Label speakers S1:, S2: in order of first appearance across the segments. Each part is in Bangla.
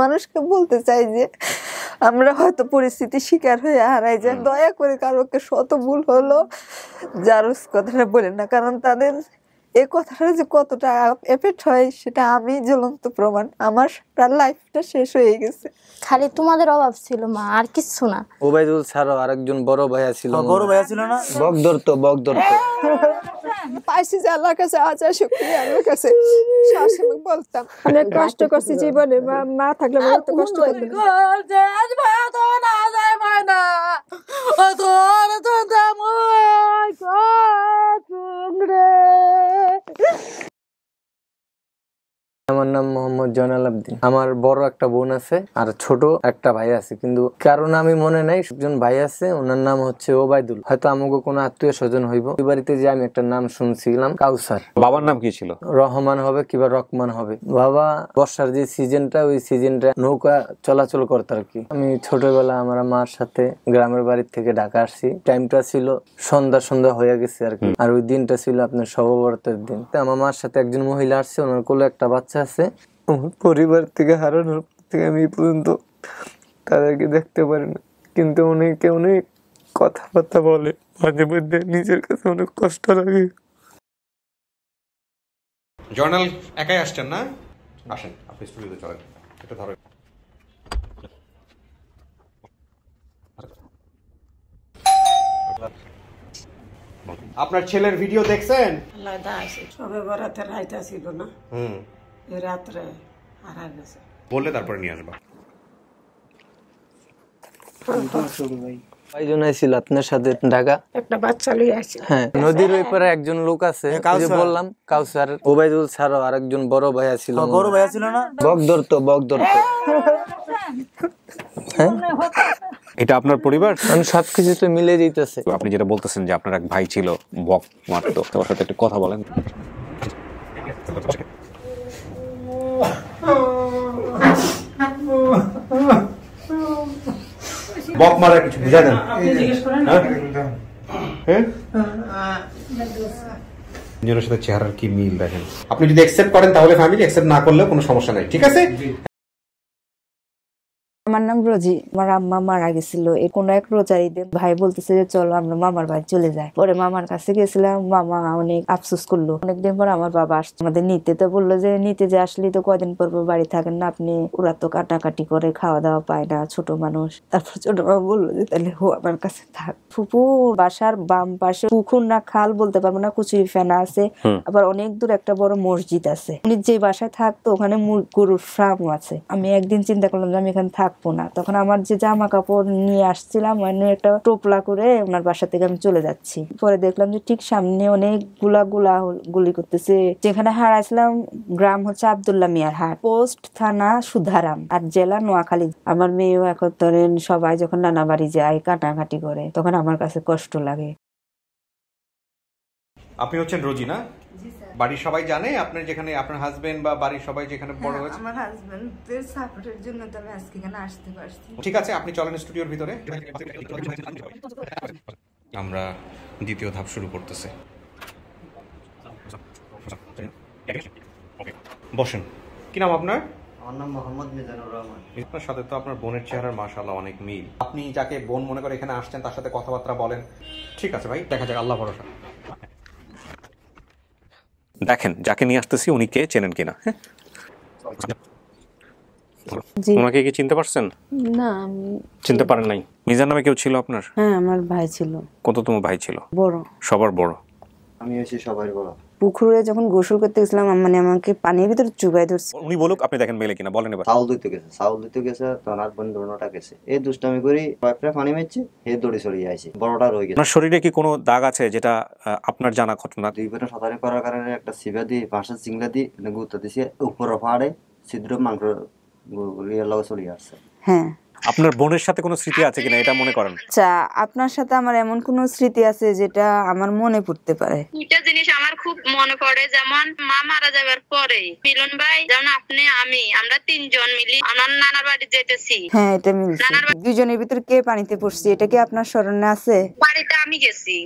S1: মানুষকে বলতে চাই যে আমরা হয়তো পরিস্থিতির শিকার হয়ে হারাই যাই, দয়া করে কারোকে শত ভুল হলো জারজ কথাটা বলেন না, কারণ তাদের এই কথাটা যে কতটা এফেক্ট হয় সেটা আমি জ্বলন্ত প্রমাণ। আমার লাইফটা শেষ হয়ে গেছে।
S2: খালি তোমাদের অভাব ছিল মা, আর কিছু না।
S3: ওবাইদুল ছাড়াও আরেকজন বড় ভাইয়া ছিল।
S4: বড় ভাইয়া ছিল না?
S3: বক ধরতো
S1: পাইছি যে আল্লাহর কাছে আচ্ছা শুকরিয়া, আল্লাহর কাছে সবসময় বলতাম অনেক কষ্ট করছি জীবনে, মা থাকলে আমার এত কষ্ট করবে না।
S3: আমার নাম মোহাম্মদ জয়নাল আবদিন। আমার বড় একটা বোন আছে আর ছোট একটা ভাই আছে, কিন্তু কারণ আমি মনে নাই একজন ভাই আছে, ওনার নাম হচ্ছে ওবাইদুল। হয়তো আমাকে কোনো আত্মীয় স্বজন হইব। ওই বাড়িতে যে আমি একটা নাম শুনছিলাম কাউসার।
S5: বাবার নাম কি ছিল?
S3: রহমান হবে কিংবা রকমান হবে। বাবা বর্ষার যে সিজনটা, ওই সিজনটা নৌকা চলাচল করতো আর কি। আমি ছোটবেলা আমার মার সাথে গ্রামের বাড়ি থেকে ঢাকা আসছি। টাইমটা ছিল সন্ধ্যা হয়ে গেছে আর কি। আর ওই দিনটা ছিল আপনার সববরতের দিন। আমার মার সাথে একজন মহিলা আসছে, ওনার কোলে একটা বাচ্চা আছে। পরিবার থেকে হারানোর থেকে আমি পর্যন্ত তাদেরকে দেখতে পারি না, কিন্তু অনেকে অনেক কথাবার্তা বলে, মাঝে মধ্যে নিজের কাছে অনেক কষ্ট লাগে।
S5: জয়নাল একাই আসছেন না? আসেন, আপনি স্টুডিওতে চলেন। এটা ধরো। আপনার ছেলের ভিডিও দেখছেন?
S6: সবে বরাতে রাইতা ছিল না, রাত্রে হারা গেছে।
S5: বললে তারপরে নিয়ে আসবা।
S3: কয়জন ছিল আপনার সাথে ঢাকা?
S6: একটা বাচ্চা লইয়া আসছে।
S3: হ্যাঁ, নদীর ওই পারে একজন লোক আছে, যে বললাম কাউসার। ওবাইদুল ছাড়াও আরেকজন বড় ভাইয়া ছিল।
S4: বড় ভাইয়া ছিল না?
S3: বক ধরতো হ্যাঁ,
S5: এটা আপনার পরিবার?
S3: মানে সবকিছু তো মিলে যেতেছে।
S5: আপনি যেটা বলতেছেন যে আপনার এক ভাই ছিল, বক মারতো, তোমার সাথে একটু কথা বলেন। বক মারা কিছু বুঝা দেন? নিজের সাথে চেহারার কি মিল দেখেন। আপনি যদি অ্যাকসেপ্ট করেন তাহলে ফ্যামিলি, অ্যাকসেপ্ট না করলেও কোনো সমস্যা নাই, ঠিক আছে?
S1: আমার নাম রোজি। আমার আম্মা মারা গেছিল কোনো এক রোজার ঈদে। ভাই বলতেছে যে চলো আমরা মামার বাড়ি চলে যাই। পরে মামার কাছে গেছিলাম, মামা অনেক আফসোস করলো। অনেকদিন পর আমার বাবা আসছে আমাদের নিতে, তো বললো যে নিতে যে আসলি তো কদিন পর বাড়ি থাকেন না আপনি, ওরা তো কাটাকাটি করে খাওয়া দাওয়া পায় না, ছোট মানুষ। তারপর ছোট মামা বললো যে তাহলে হো আমার কাছে থাক। ফুপু বাসার বাম পাশে পুকুর না খাল বলতে পারবো না, কুচুরি ফেনা আছে, আবার অনেক দূর একটা বড় মসজিদ আছে। উনি যে বাসায় থাকতো ওখানে গরুর ফার্মও আছে। আমি একদিন চিন্তা করলাম যে আমি এখানে থাকবো না। তখন আমার যে জামা কাপড় নিয়ে আসছিলাম মানে একটা টোপলা করে ওনার বাসা থেকে আমি চলে যাচ্ছি। পরে দেখলাম যে ঠিক সামনে অনেক গুলি করতেছে। যেখানে হারাইছিলাম গ্রাম হচ্ছে আব্দুল্লাহ মিয়ার হাট, পোস্ট থানা সুধারাম, আর জেলা নোয়াখালী। আমার মেয়েও এখন ধরেন সবাই যখন নানা বাড়ি যায় কাটাকাটি করে, তখন আমার কাছে কষ্ট লাগে।
S5: আপনি হচ্ছেন রোজি না? বাড়ির সবাই জানে আপনার যেখানে আপনার হাজবেন্ড বা বাড়ির সবাই যেখানে বড় হয়েছে?
S1: আমার হাজবেন্ডের সাপোর্টের জন্য তো আমি আজকে এখানে আসতে পারছি।
S5: ঠিক আছে, আপনি চলেন স্টুডিওর ভিতরে। আমরা দ্বিতীয় ধাপ শুরু করতেছি। বসেন। কি নাম আপনার?
S4: আমার নাম মোহাম্মদ মিজানুর রহমান।
S5: আপনার সাথে তো আপনার বোনের চেহারার মাশাআল্লাহ অনেক মিল। আপনি যাকে বোন মনে করে এখানে আসছেন তার সাথে কথাবার্তা বলেন। ঠিক আছে ভাই, দেখা যাক, আল্লাহ ভরসা। দেখেন যাকে নিয়ে আসতেছি উনি কে, চেনেন কিনা? ওনাকে কি চিনতে পারছেন?
S1: না,
S5: চিনতে পারেন নাই। মিজান নামে কেউ ছিল আপনার?
S1: হ্যাঁ আমার ভাই ছিল।
S5: কততম ভাই ছিল?
S1: বড়।
S5: সবার বড়?
S4: আমি হচ্ছি সবার বড়।
S1: পুকুরে যখন গোসল করতে গেছিলাম মানে আমাকে পানির ভিতরে চুবাই ধরছে।
S5: উনি বলুক, আপনি দেখেন মেলে কিনা, বলেন এবার।
S4: চাউল দিতে গেছে তখন আর বন্ধুটা গেছে, এই দুষ্টামি করি কয়েকটা পানি মেরছে, হে দড়ি চড়িয়ে আইছে, বড়টা রয়ে গেছে।
S5: আপনার শরীরে কি কোনো দাগ আছে যেটা আপনার জানা ঘটনা?
S4: দুই পেটে সাঁতারি করার কারণে একটা সিবা দিয়ে পাঁচটা চিংড়া দিয়ে গুঁতো দিছে, উপর ফাড়ে ছিদ্র মাংস লগে চলে আসছে।
S1: হ্যাঁ।
S5: আপনার বোনের সাথে কোনো স্মৃতি আছে কিনা এটা মনে করেন?
S1: আচ্ছা, আপনার সাথে আমার এমন কোন স্মৃতি আছে যেটা আমার মনে পড়তে পারে?
S7: দুইটা জিনিস আমার খুব মনে পড়ে। যেমন মা মারা যাবার পরে মিলন ভাই, যেমন আপনি আমরা তিনজন মিলি আমার নানার বাড়ি যেতেছি।
S1: হ্যাঁ, এটা মিলছে। দুইজনের ভিতর কে পানিতে পড়ছে এটা কি আপনার স্মরণে আছে?
S7: বাড়িতে আমি গেছি।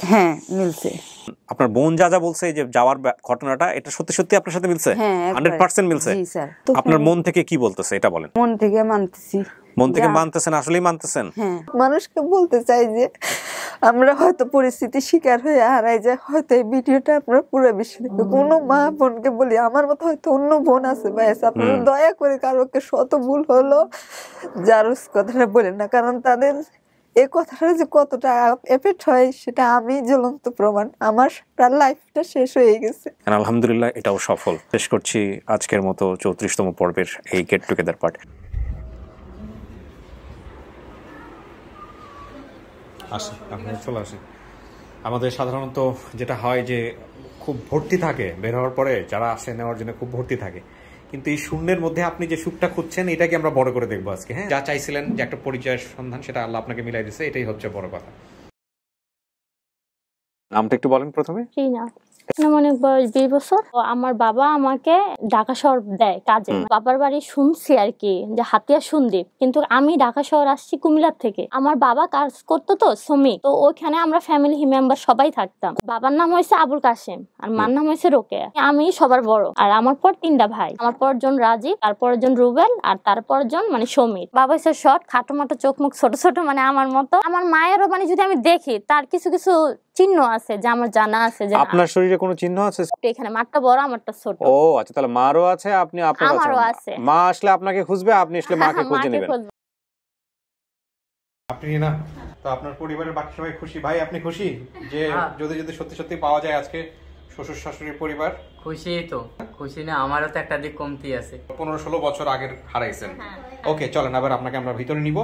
S1: হ্যাঁ মিলছে।
S5: আপনার বোন যা যা বলছে যে যাওয়ার ঘটনাটা, এটা সত্যি সত্যি আপনার সাথে মিলছে?
S1: হ্যাঁ
S5: 100% মিলছে?
S1: জি স্যার।
S5: আপনার মন থেকে কি বলতেছে এটা বলেন।
S1: মন থেকে মানতেছি।
S5: মন থেকে মানতেছেন? আসলেই মানতেছেন?
S1: হ্যাঁ, মানুষকে বলতে চাই যে আমরা হয়তো পরিস্থিতির শিকার হয়ে হারাই যায়, হয়তো এই ভিডিওটা আপনারা পুরো বেশি দেখবে। কোনো মা বোনকে বলি, আমার মতো হয়তো অন্য বোন আছে বা আপনারা দয়া করে কারোকে শত ভুল হলো জারুস কথাটা বলেন না, কারণ তাদের এই কথাটা যে কতটা এফেক্ট হয় সেটা আমি জ্বলন্ত প্রমাণ। আমার লাইফটা শেষ হয়ে গেছে।
S5: আলহামদুলিল্লাহ এটাও সফল। শেষ করছি আজকের মতো 34তম পর্বের এই গেট টুগেদার পার্ট। আসেন, আপনারা চলে আসেন। আমাদের সাধারণত যেটা হয় যে খুব ভর্তি থাকে, বের হওয়ার পরে যারা আসে নেওয়ার জন্য খুব ভর্তি থাকে, কিন্তু এই শূন্যের মধ্যে আপনি যে সুখটা খুঁজছেন এটাকে আমরা বড় করে দেখবো আজকে। হ্যাঁ, যা চাইছিলেন যে একটা পরিচয়ের সন্ধান, সেটা আল্লাহ আপনাকে মিলাই দিচ্ছে, এটাই হচ্ছে বড় কথা। নামটা একটু বলেন প্রথমে।
S2: রিনা। অনেক বয়স 20 বছর। আমার বাবা আমাকে ঢাকা শহর দেয় কাজে। বাবার বাড়ি শুনছি আর কি যে হাতিয়া সন্দ্বীপ, কিন্তু আমি ঢাকা শহর আসছি কুমিল্লার থেকে। আমার বাবা কাজ করতো তো শ্রমিক, তো ওইখানে আমরা ফ্যামিলি মেম্বার সবাই থাকতাম। বাবার নাম হয়েছে আবুল কাশেম আর মার নাম হয়েছে রোকেয়া। আমি সবার বড়, আর আমার পর 3টা ভাই। আমার পর জন রাজীব, তারপর জন রুবেল, আর তারপর জন মানে সমীর। বাবা হচ্ছে শর্ট, খাটো মাটো, চোখ মুখ ছোট ছোট, মানে আমার মতো। আমার মায়েরও মানে যদি আমি দেখি তার কিছু কিছু চিহ্ন আছে যে আমার জানা আছে যে
S5: আপনার শরীরে কোনো চিহ্ন আছে?
S2: এখানে মারটা বড়, আমারটা ছোট।
S5: ও আচ্ছা, তাহলে মারও আছে, আপনারও আছে। মা আসলে আপনাকে খুঁজবে, আপনি আসলে মাকে খুঁজে নেবেন। আপনি না তো আপনার পরিবারের বাকি সবাই খুশি? ভাই আপনি খুশি যে যদি যদি সত্যি সত্যি পাওয়া যায় আজকে শ্বশুর শাশুড়ির পরিবার?
S8: খুশি তো, খুশি না আমারও তো একটা দিক কমতি আছে।
S5: 15-16 বছর আগের হারাইছেন। ওকে চলেন আবার আপনাকে আমরা ভিতরে নিব।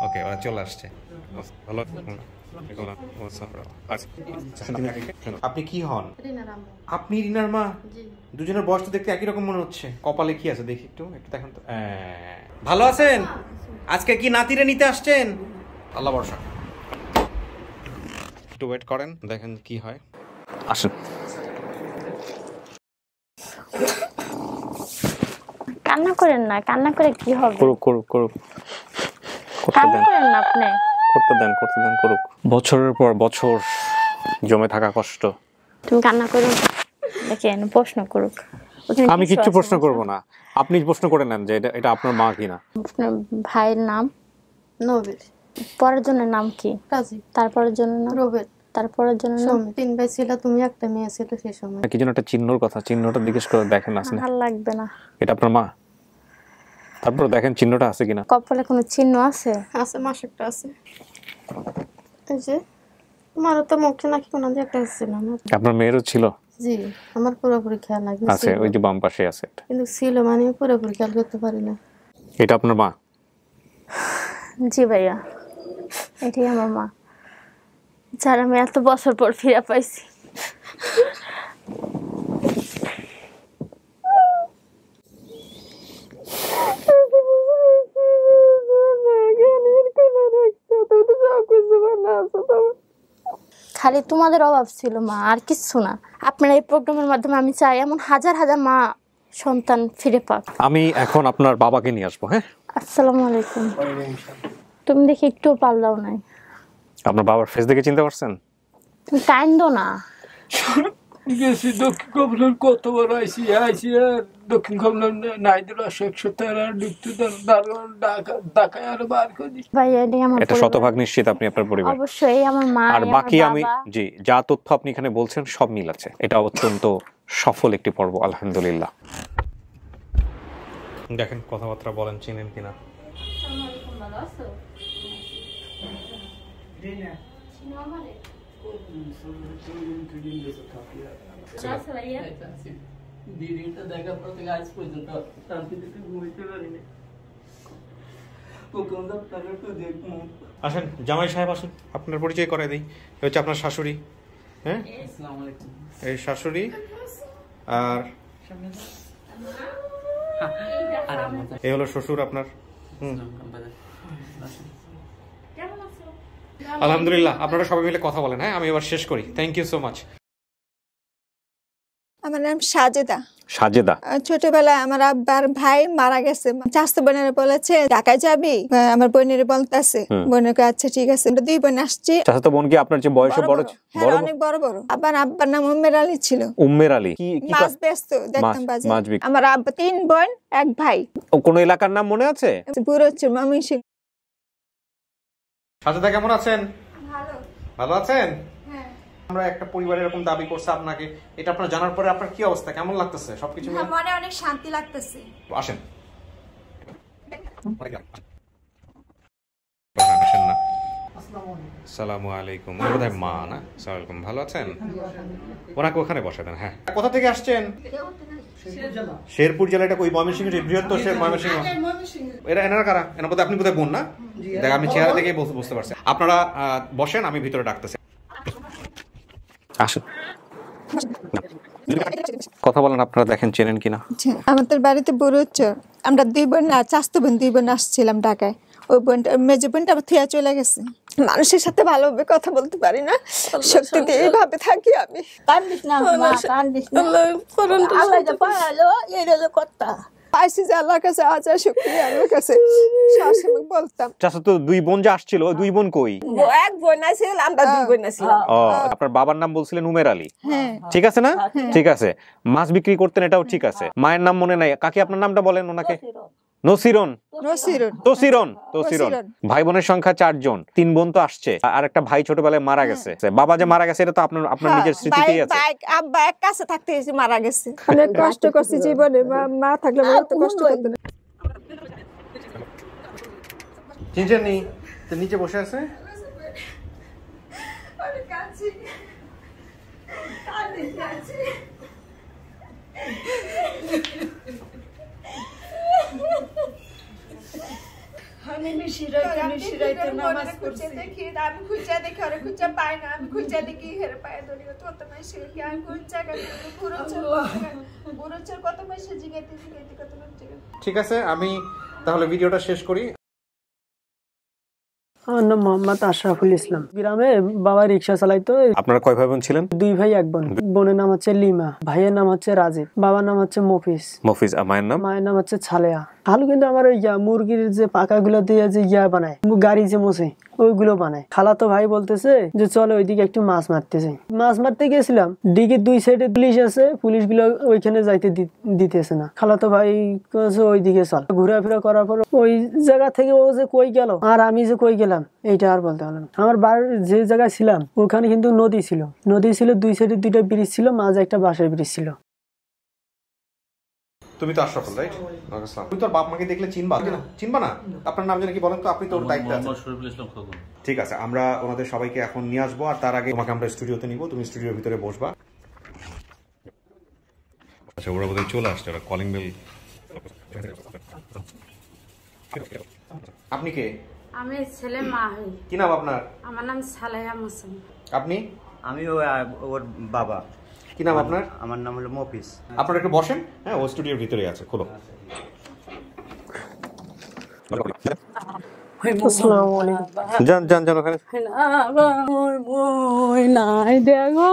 S5: ওকে, ওরা চলে আসছে। ভালো। আপনি কি হন? আপনি রিনার মা? দুজনের বয়স তো দেখতে একই রকম মনে হচ্ছে। কপালে কি আছে দেখি, একটু একটু দেখেন তো। ভালো আছেন? আজকে কি নাতিরে নিতে আসছেন? আল্লাহ ভরসা। একটু ওয়েট করেন, দেখেন কি হয়। আসেন।
S2: কান্না করেন না, কান্না করে কি হবে?
S5: করুক করুক করুক,
S2: কান্না করেন না আপনি।
S5: করতে দেন করুক। বছরের পর বছর জমে থাকা কষ্ট।
S2: তুমি কান্না করো, দেখেন প্রশ্ন করুক।
S5: আমি কিচ্ছু প্রশ্ন করব না, আপনি প্রশ্ন করে নেন যে এটা আপনার মা কিনা।
S2: আপনার ভাইয়ের নাম?
S9: নবীর।
S2: পরের জনের নাম কি?
S9: কাজী।
S2: তারপরের জনের নাম?
S9: রোবেল।
S2: তারপরের জনের নাম?
S9: 3 ভাই ছিল, তুমি একটা মেয়ে ছিল সেই সময়।
S5: কি যেন একটা চিহ্নর কথা, চিহ্নটা জিজ্ঞেস করে দেখেন। আসলে
S2: ভালো লাগবে না।
S5: এটা আপনার মা? তারপর দেখেন চিহ্নটা আছে কিনা।
S2: কপালে কোনো চিহ্ন আছে?
S9: আছে, মাসেরটা আছে। এই যে আমারও তো মুখে নাকি কোনো একটা ছিল না।
S5: আপনার মেয়েরও ছিল?
S9: জি, আমার পুরোপুরি খেয়াল নাই।
S5: আছে, ওই যে বাম পাশে আছে।
S9: কিন্তু ছিল, মানে পুরোপুরি খেয়াল করতে পারি না।
S5: এটা আপনার মা?
S2: জি ভাইয়া, এটাই আমার মা, যার আমি এত বছর পর ফিরে পাইছি। খালি তোমাদের অভাব ছিল মা, আর কিচ্ছু না। আপনার এই প্রোগ্রামের মাধ্যমে আমি চাই এমন হাজার হাজার মা সন্তান ফিরে পাক।
S5: আমি এখন আপনার বাবাকে নিয়ে আসবো। হ্যাঁ,
S2: আসসালামু আলাইকুম। তুমি দেখি একটু পাল্লাও নাই।
S5: আপনার বাবার ফেস দেখে চিনতে পারছেন?
S2: তুমি কাইন্ডো না।
S10: গেছি দক্ষিণ কমলার কতবার আইসি আর দক্ষিণ কমলার নাই দিল 170 ঢুকতে ঢাকায় আর বার করে দিই।
S2: ভাই এটাই আমার
S5: এটা শতভাগ নিশ্চিত আপনি আপনার পরিবার?
S2: অবশ্যই আমার মা।
S5: আর বাকি আমি জি যা তথ্য আপনি এখানে বলছেন সব মিল আছে। এটা অত্যন্ত সফল একটি পর্ব আলহামদুলিল্লাহ। দেখেন কথাবার্তা বলেন, চিনেন কিনা।
S2: ভালো আছো?
S10: ভিডিওটা দেখার পর থেকে আজ পর্যন্ত শান্তিতে ঘুমাইতে পারিনি।
S5: আসেন জামাই সাহেব, আসুন আপনার পরিচয় করে দিই। এ হচ্ছে আপনার শাশুড়ি। হ্যাঁ,
S10: আসসালামু আলাইকুম।
S5: এই শাশুড়ি, আর এই হলো শ্বশুর আপনার। আলহামদুলিল্লাহ, আপনারা সবাই মিলে কথা বলেন। হ্যাঁ, আমি এবার শেষ করি। Thank you so much.
S11: আমার নাম সাজেদা।
S12: সাজেদা,
S11: ছোটবেলায় আমার আব্বার ভাই মারা গেছে, চাচাতো বোনের বলেছে ঢাকায় যাবি, আমার বোনের বলতেছে, বোনকে আচ্ছা ঠিক আছে। আমরা 2 বোন আসছি।
S12: চাচাতো বোন কি আপনার যে বয়সে বড়?
S11: হ্যাঁ, অনেক বড় বড়। আব্বার নাম উম্মের আলী ছিল।
S12: উম্মের আলী কি
S11: মাছ বেচতো, দেখতাম বাজারে। আমার আব্বা 3 বোন 1 ভাই।
S12: কোন এলাকার নাম মনে আছে?
S11: বুড়োচর, ময়মনসিংহ।
S5: সাজেদা কেমন আছেন?
S11: ভালো।
S5: ভালো আছেন? আমরা একটা পরিবার এরকম দাবি করছে আপনাকে, এটা আপনার জানার পরে আপনার কি অবস্থা, কেমন লাগতেছে সবকিছু মিলে?
S11: মনে অনেক শান্তি লাগতেছে।
S5: আসেন আসেন না। আসসালামু আলাইকুম। বোধহয় মা না? আসসালামু আলাইকুম, ভালো আছেন? ওনাকে ওখানে বসে দেন। হ্যাঁ, কোথা থেকে আসছেন? শেরপুর জেলা। এটা ওই ময়মনসিংহ বৃহত্তর ময়মনসিংহ। এরা এনারা কারা? এনার বোধহয় আপনি বোধহয় বোন না? দেখ, আমি চেহারা দেখে বুঝতে পারছি। আপনারা বসেন, আমি ভিতরে ডাকতেছি।
S12: আসুন, কথা বলেন। আপনারা দেখেন চেনেন কিনা?
S11: আমাদের বাড়িতে বুড়োচর, আমরা 2 বোন আর চাচাতো বোন 2 বোন আসছিলাম ঢাকায়। ওই বোনটা, মেজো বোনটা আবার থিয়া চলে গেছে। মানুষের সাথে ভালোভাবে কথা বলতে পারি না, শক্তি দিয়ে এইভাবে থাকি আমি।
S2: কান্দিস না মা, কান্দিস না। আল্লাহ যা পালো এই রে কথা
S11: পাইছি যে আল্লাহর কাছে আজা শুকরিয়া, আল্লাহর কাছে সবসময় বলতাম।
S12: চাচাতো 2 বোন যে আসছিল, ওই 2 বোন কই?
S11: 1 বোন আছিল, আমরা 2 বোন ছিলাম।
S12: ও, আপনার বাবার নাম বলছিলেন উমের আলী? হ্যাঁ, ঠিক আছে না? ঠিক আছে। মাছ বিক্রি করতেন, এটাও ঠিক আছে। মায়ের নাম মনে নাই। কাকি আপনার নামটা বলেন ওনাকে। নসিরন। ভাই বোনের সংখ্যা 4 জন। 3 বোন তো আসছে, আর একটা ভাই ছোটবেলায় মারা গেছে। বাবা যে মারা গেছে এটা তো আপনার নিজের স্মৃতিতেই আছে।
S11: আব্বা এক কাছে থাকতে মারা গেছে। অনেক কষ্ট করছি জীবনে, মা থাকলে তো কষ্ট করতে না।
S5: চিনছেন নি? তো নিচে বসে আছে।
S11: অনেক কাছে কাছে আমি মিশিরাইতে নামাজ পড়ছি। দেখি আমি খুঁজা দেখি, আরে খুঁজা পাই না। আমি খুঁজা দেখি হেরে পায়ে ধরি কত মাসে জ্ঞান কোন জায়গা বুড়োচর কত মাসে জিগাইতে কত মাসে।
S5: ঠিক আছে, আমি তাহলে ভিডিওটা শেষ করি।
S13: আমার নাম মোহাম্মদ আশরাফুল ইসলাম। গ্রামে বাবা রিক্সা চালাইতো।
S12: আপনারা কয় ভাই বোন ছিলেন?
S13: 2 ভাই 1 বোন। বোনের নাম হচ্ছে লিমা, ভাইয়ের নাম হচ্ছে রাজীব, বাবার নাম হচ্ছে মফিজ।
S12: মায়ের নাম?
S13: মায়ের নাম হচ্ছে ছালেয়া। খালু কিন্তু আমার ওই মুরগির যে পাকা গুলো দিয়ে যে বানায়, গাড়ি যে মোছে, ওইগুলো বানায়। খালাতো ভাই বলতেছে যে চলো ওইদিকে একটু মাছ মারতেছে। মাছ মারতে গেছিলাম, দিঘির 2 সাইডে পুলিশ আছে, পুলিশ গুলো ওইখানে যাইতে দিতেছে না। খালাতো ভাই ওইদিকে চল। ঘোরাফেরা করার পর ওই জায়গা থেকে ও যে কই গেল আর আমি যে কই গেলাম এইটা আর বলতে পারলাম। আমার বাড়ির যে জায়গায় ছিলাম ওখানে কিন্তু নদী ছিল। 2 সাইডে 2টা ব্রিজ ছিল, মাঝে একটা বাঁশের ব্রিজ ছিল।
S5: তুমি তো আশরাফুল, রাইট? আসসালাম। তুমি তোর বাপ মাকে দেখলে চিনবা না? চিনবা না? আপনার নাম জানি কি বলেন তো? আপনি তো ওর দায়িত্বে আছেন। ঠিক আছে, আমরা ওনাদের সবাইকে এখন নিয়ে আসবো, আর তার আগে তোমাকে আমরা স্টুডিওতে নিব। তুমি স্টুডিওর ভিতরে বসবা। আচ্ছা, ওরা বোধহয় চলে আসছে, ওরা কলিং বেল। আপনি কে?
S14: আমি ছেলে মা হই।
S5: কি নাম আপনার?
S14: আমার নাম সালেহা মুসলিম।
S5: আপনি?
S4: আমি ওর বাবা।
S5: কি নাম আপনার?
S4: আমার নাম হলো মফিজ।
S5: আপনারা একটু বসেন। হ্যাঁ, ও স্টুডিওর ভিতরে আছে, খোলো।
S13: আসসালামু আলাইকুম।
S12: যান ওখানে।
S2: নাই দেখো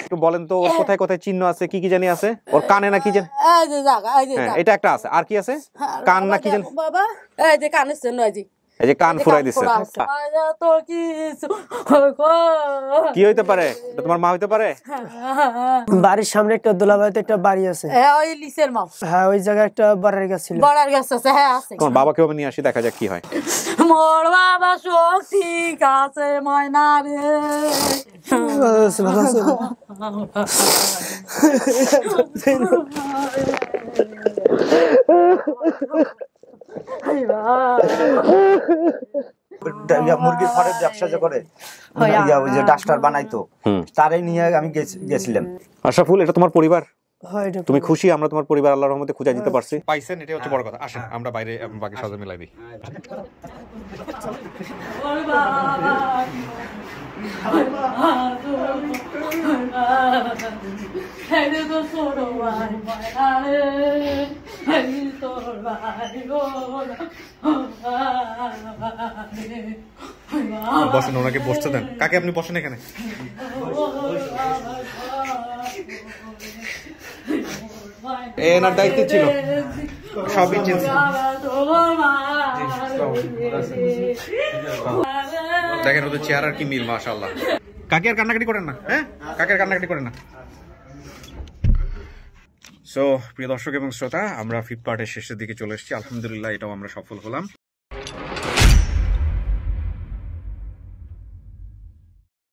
S12: একটু বলেন তো ওর কোথায় কোথায় চিহ্ন আছে, কি কি জানি আছে? ওর কানে না কি জানি? হ্যাঁ, এটা একটা আছে। আর কি আছে? কান না কি জানি?
S14: বাবা এই যে কানের জন্য
S12: এই যে কান ফুরাই দিছে। কি হইতে পারে? এটা তোমার মা হইতে পারে?
S13: বাড়ির সামনে একটা দোলাবাড়িতে একটা বাড়ি আছে।
S14: ওই লিসের মা।
S13: হ্যাঁ, ওই জায়গায় একটা বড়ার গাছ ছিল।
S14: বড়ার গাছ আছে। হ্যাঁ আছে।
S12: তোমার বাবাকে আমি নিয়ে আসি, দেখা যাক কি হয়।
S14: মোর বাবা শক্তি কাছে ময়না রে।
S4: মুরগির ফার্মের ব্যবসা যে করে, ওই যে ডাস্টার বানাইতো, তারে নিয়ে আমি গেছিলাম।
S12: আশরাফুল, এটা তোমার পরিবার? তুমি খুশি আমরা তোমার পরিবার আল্লাহর রহমতে খুঁজে দিতে পারছি?
S5: পাইছেন, এটাই হচ্ছে বড় কথা। আসেন আমরা বাইরে বাকি সাজা মিলাই দিই। বসেন, ওনাকে বসতে দেন। কাকে আপনি বসেন এখানে। এনার দায়িত্ব ছিল, সবই চিনছে। দেখেন ওদের চেহারার কি মিল, মাশাআল্লাহ। কাকে আর কান্নাকাটি করেন না, হ্যাঁ কাকে আর কান্নাকাটি করেন না। সো প্রিয় দর্শক এবং শ্রোতা, আমরা ফিফথ পার্টের শেষের দিকে চলে এসেছি। আলহামদুলিল্লাহ এটাও আমরা সফল হলাম।